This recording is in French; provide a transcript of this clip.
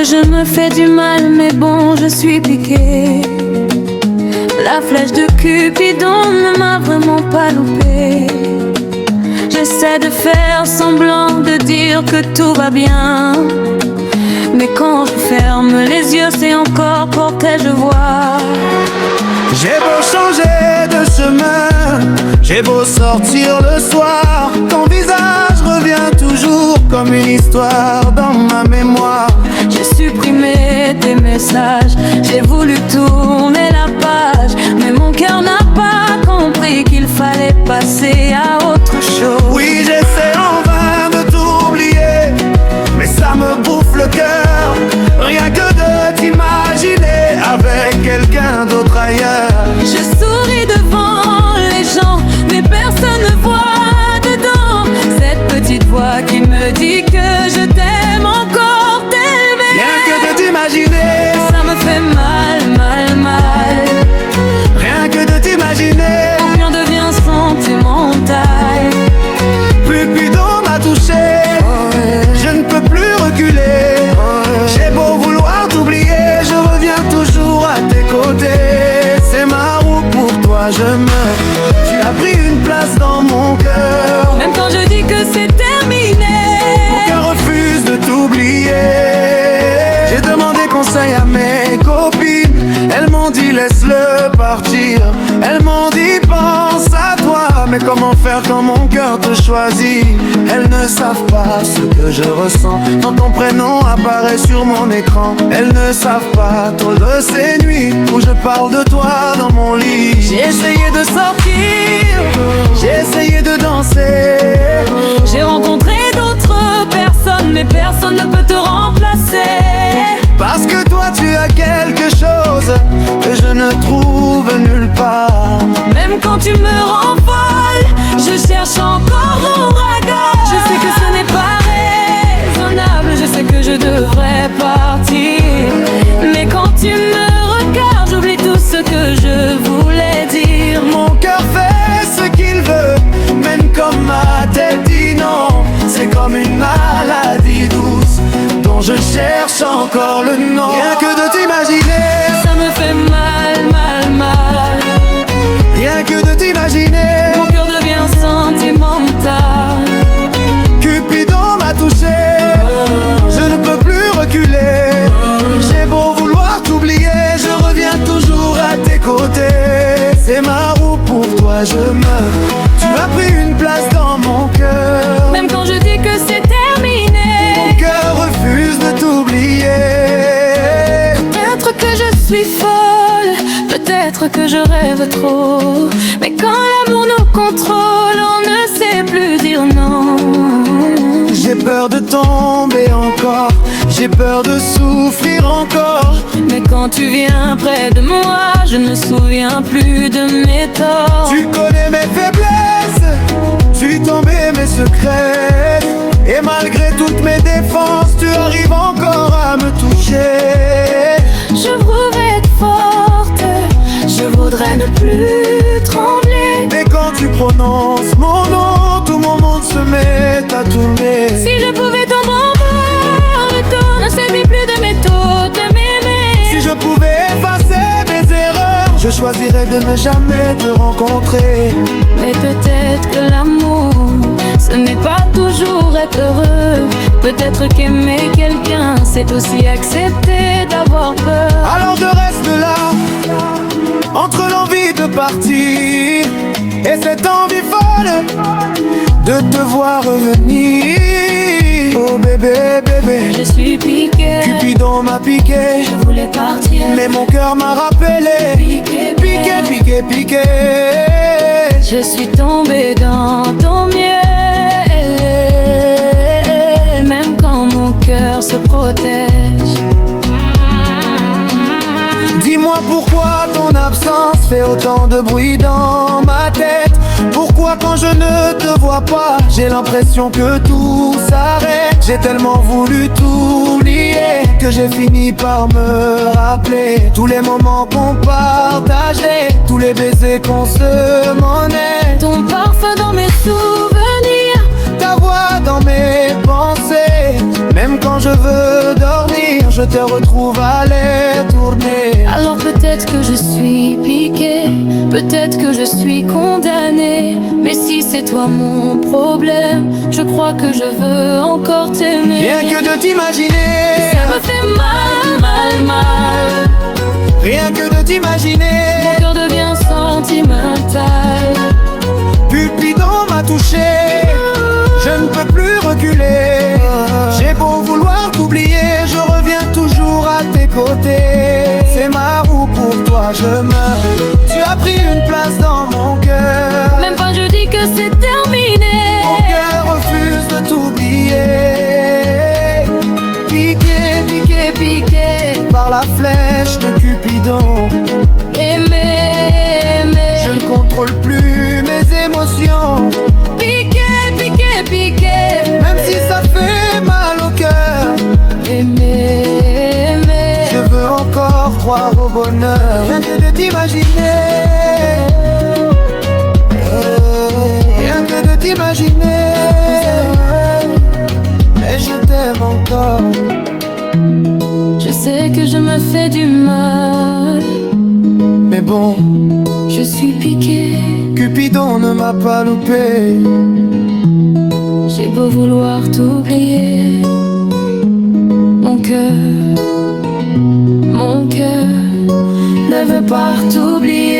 que je me fais du mal, mais bon, je suis piquée. La flèche de Cupidon ne m'a vraiment pas loupé. J'essaie de faire semblant de dire que tout va bien, mais quand je ferme les yeux, c'est encore porté, je vois. J'ai beau changer de chemin, j'ai beau sortir le soir, ton visage revient toujours comme une histoire dans ma mémoire. J'ai supprimé tes messages, j'ai voulu tourner la page, mais mon cœur n'a pas compris qu'il fallait passer à autre chose. Oui, j'essaie en vain de t'oublier, mais ça me bouffe le cœur, rien que de t'imaginer avec quelqu'un d'autre ailleurs. Je souris devant les gens, mais personne ne voit dedans cette petite voix qui me dit que je t'aime encore t'aimer. Rien que de t'imaginer, ça me fait mal, mal, mal. rien que de t'imaginer, Mon cœur devient sentimental. Cupidon m'a touché, je ne peux plus reculer. J'ai beau vouloir t'oublier, je reviens toujours à tes côtés. C'est ma roue, pour toi je meurs. Tu as pris une place dans mon cœur. Même quand je dis que c'est terminé, Mon cœur refuse de t'oublier. J'ai demandé conseil à mes copines, elles m'ont dit laisse-le partir. Elles m'ont dit pense à toi, mais comment faire quand mon cœur te choisit? Elles ne savent pas ce que je ressens quand ton prénom apparaît sur mon écran. Elles ne savent pas trop de ces nuits où je parle de toi dans mon lit. J'ai essayé de sortir, j'ai essayé de danser. j'ai rencontré d'autres personnes, mais personne ne peut te remplacer. Parce que toi tu as quelque chose que je ne trouve nulle part. Même quand tu me rends folle, je cherche encore ton regard. Je sais que ce n'est pas raisonnable, je sais que je devrais partir, mais quand tu me regardes, j'oublie tout ce que je voulais dire. Mon cœur fait ce qu'il veut, même comme ma tête dit non. C'est comme une maladie douce dont je cherche encore le nom. Rien que de t'imaginer, Ça me fait mal, mal, mal. rien que de t'imaginer, Mon cœur devient sentimental. Cupidon m'a touché, je ne peux plus reculer. J'ai beau vouloir t'oublier, je reviens toujours à tes côtés. C'est ma roue, pour toi je meurs. Tu as pris une place dans mon cœur. Même quand je dis que c'est terminé, Mon cœur refuse de t'oublier. peut-être que je suis folle, peut-être que je rêve trop, mais quand l'amour nous contrôle, on ne sait plus dire non. J'ai peur de tomber encore, j'ai peur de souffrir encore. Mais quand tu viens près de moi, je ne me souviens plus de mes torts. Tu connais mes faiblesses, tu tombais mes secrets. Et malgré toutes mes défenses, tu arrives encore à me toucher. Je voudrais être forte, je voudrais ne plus trembler. Mais quand tu prononces mon nom, tout mon monde se met à tourner. Si je pouvais tomber en bas, retourne, ne s'agit plus de méthode, de m'aimer. Si je pouvais effacer mes erreurs, je choisirais de ne jamais te rencontrer. Mais peut-être que l'amour, ce n'est pas toujours être heureux. Peut-être qu'aimer quelqu'un, c'est aussi accepter d'avoir peur. Alors je reste là, entre l'envie de partir et cette envie folle de te voir revenir. Oh bébé, bébé, Je suis piquée, Cupidon m'a piqué, je voulais partir, mais mon cœur m'a rappelé. piqué, Piqué, piqué, piqué. je suis tombée dans ton miel. Même quand mon cœur se protège. Dis-moi pourquoi ton absence fait autant de bruit dans ma tête. Pourquoi quand je ne te vois pas, j'ai l'impression que tout s'arrête. J'ai tellement voulu t'oublier que j'ai fini par me rappeler tous les moments qu'on partageait, tous les baisers qu'on se monnait. Ton parfum dans mes souvenirs, Ta voix dans mes pensées, même quand je veux dormir, je je te retrouve à les tourner. Alors peut-être que je suis piquée, peut-être que je suis condamnée, mais si c'est toi mon problème, je crois que je veux encore t'aimer. Rien que de t'imaginer, ça me fait mal, mal, mal. Rien que de t'imaginer, mon cœur devient sentimental. Cupidon m'a touché, je ne peux plus reculer. J'ai beau vouloir t'oublier, je reviens toujours à tes côtés. C'est ma roue, pour toi je meurs. Tu as pris une place dans mon cœur. Même pas je dis que c'est terminé. Mon cœur refuse de t'oublier. Piqué, piqué, piqué par la flèche de Cupidon. Aimer, aimer, je ne contrôle plus mes émotions. Piqué, piqué, piqué, même si ça fait mal au cœur. Aimer, aimer, je veux encore croire au bonheur. Rien que de t'imaginer, rien que de t'imaginer. Mais je t'aime encore. Je sais que je me fais du mal, mais bon, je suis piqué. Cupidon ne m'a pas loupé. J'ai beau vouloir t'oublier, mon cœur ne veut pas t'oublier.